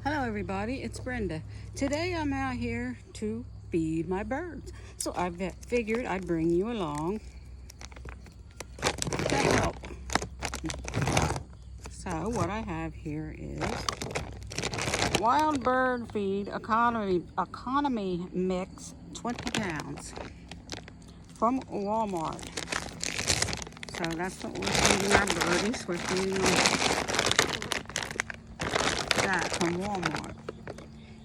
Hello everybody, it's Brenda. Today I'm out here to feed my birds. So I figured I'd bring you along to help. So what I have here is Wild Bird Feed Economy Mix 20 pounds from Walmart. So that's what we're feeding our birdies. We're feeding them that from Walmart.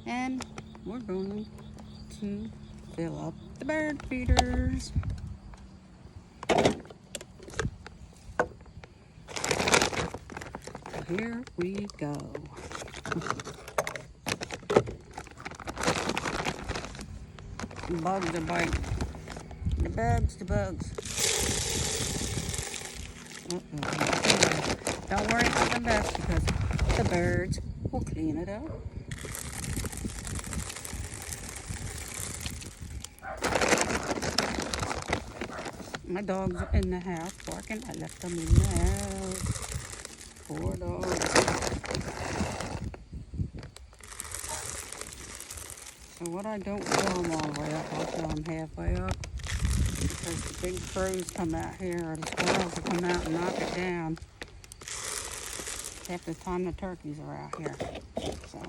And we're going to fill up the bird feeders. So here we go. Bugs are biting. The bugs. Don't worry about the mess because the birds will clean it up. My dogs are in the house barking. I left them in the house. Poor dogs. So what I don't fill them all the way up, I'll fill them halfway up. Because the big crows come out here, or the squirrels will come out and knock it down. Half the time the turkeys are out here. So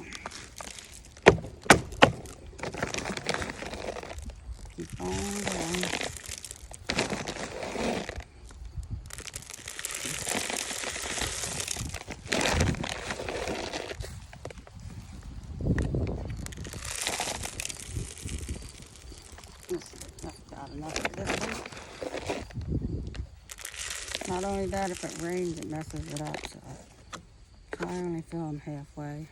keep on going. Got enough of this one. Not only that, if it rains, it messes it up. So I only fill them halfway.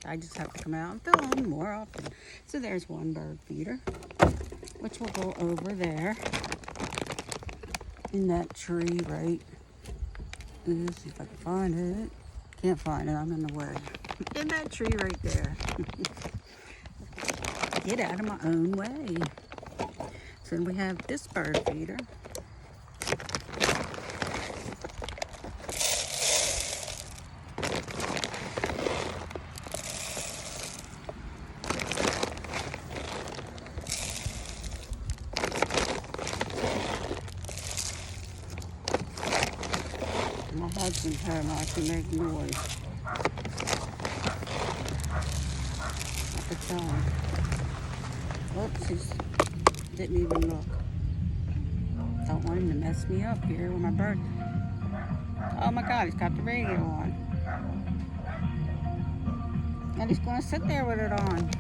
I just have to come out and fill them more often. So there's one bird feeder, which will go over there in that tree right. Let's see if I can find it. Can't find it, I'm in the way. In that tree right there. Get out of my own way. So we have this bird feeder. My husband heard me to make noise. I could tell him. Oops, he didn't even look. Don't want him to mess me up here with my bird. Oh my God, he's got the radio on. And he's gonna sit there with it on.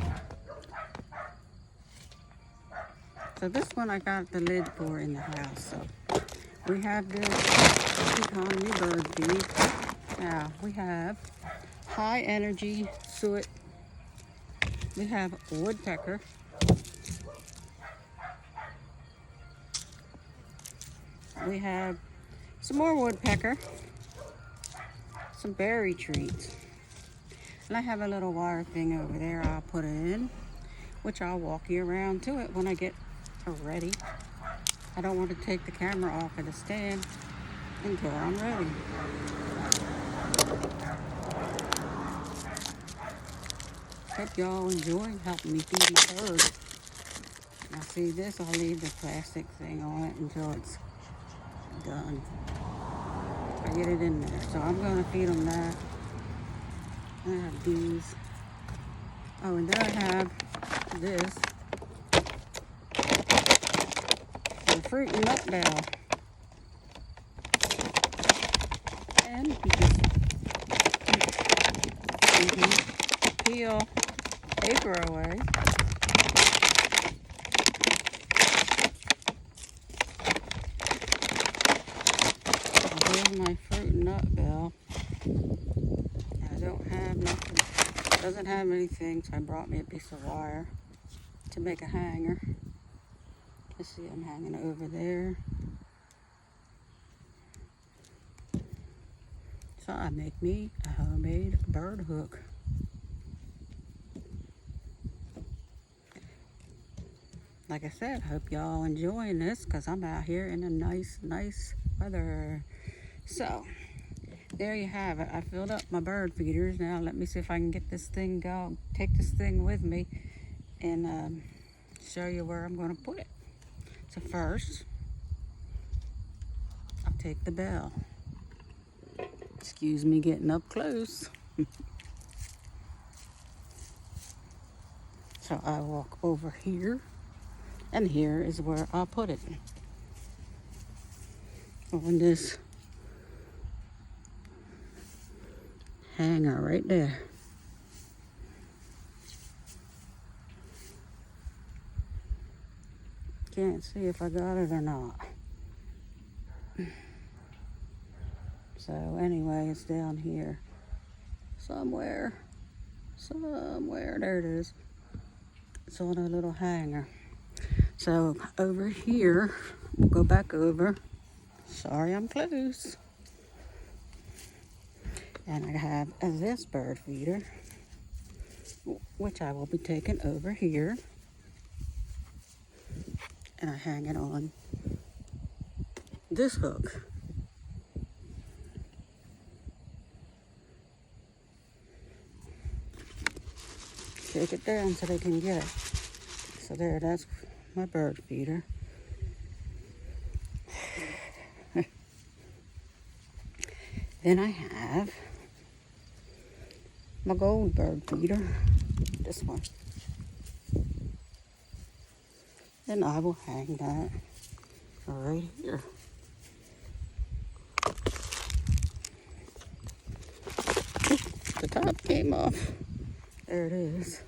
So this one I got the lid for in the house. So we have this economy bird feed. Now we have high energy suet. We have woodpecker. We have some more woodpecker. Some berry treats. And I have a little wire thing over there I'll put it in, which I'll walk you around to it when I get ready. I don't want to take the camera off of the stand until I'm ready. Hope y'all enjoy helping me feed my birds. Now see this, I'll leave the plastic thing on it until it's done. I get it in there. So I'm going to feed them that. I have these. Oh, and then I have this. The fruit and nut bell. And you can peel paper away. Here's my fruit and nut bell. I don't have nothing. It doesn't have anything, so I brought me a piece of wire to make a hanger. You see I'm hanging over there. So I make me a homemade bird hook. Like I said, hope y'all enjoying this because I'm out here in a nice weather. So there you have it. I filled up my bird feeders. Now let me see if I can get this thing go. Take this thing with me and show you where I'm going to put it. So first, I'll take the bell. Excuse me getting up close. So I walk over here, and here is where I'll put it. On this hanger right there. Can't see if I got it or not. So anyway, it's down here somewhere. There it is. It's on a little hanger. So over here, we'll go back over. Sorry, I'm close. And I have this bird feeder, which I will be taking over here. And I hang it on this hook. Take it down so they can get it. So there, that's my bird feeder. Then I have my gold bird feeder, this one. And I will hang that right here. The top came off. There it is.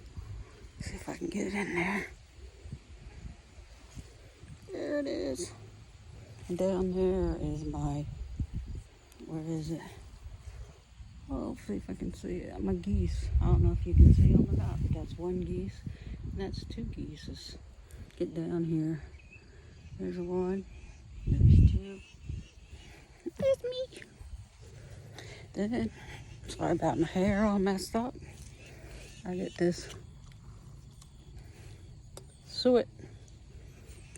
See if I can get it in there. There it is. And down there is my, where is it? Oh, see if I can see it. My geese. I don't know if you can see on the map. That's one geese, and that's two geese. Get down here. There's one. There's two. There's me. Then, sorry about my hair all messed up. I get this suet,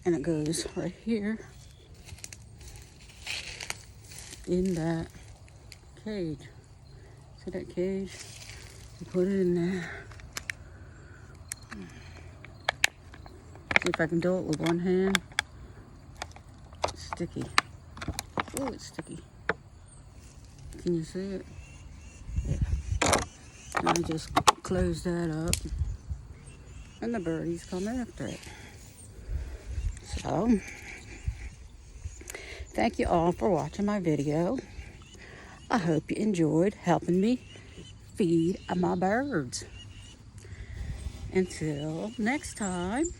and it goes right here in that cage. See that cage? You put it in there. See if I can do it with one hand. It's sticky. Oh, it's sticky. Can you see it? Yeah. And I just close that up, and the birdies come after it. So, thank you all for watching my video. I hope you enjoyed helping me feed my birds. Until next time.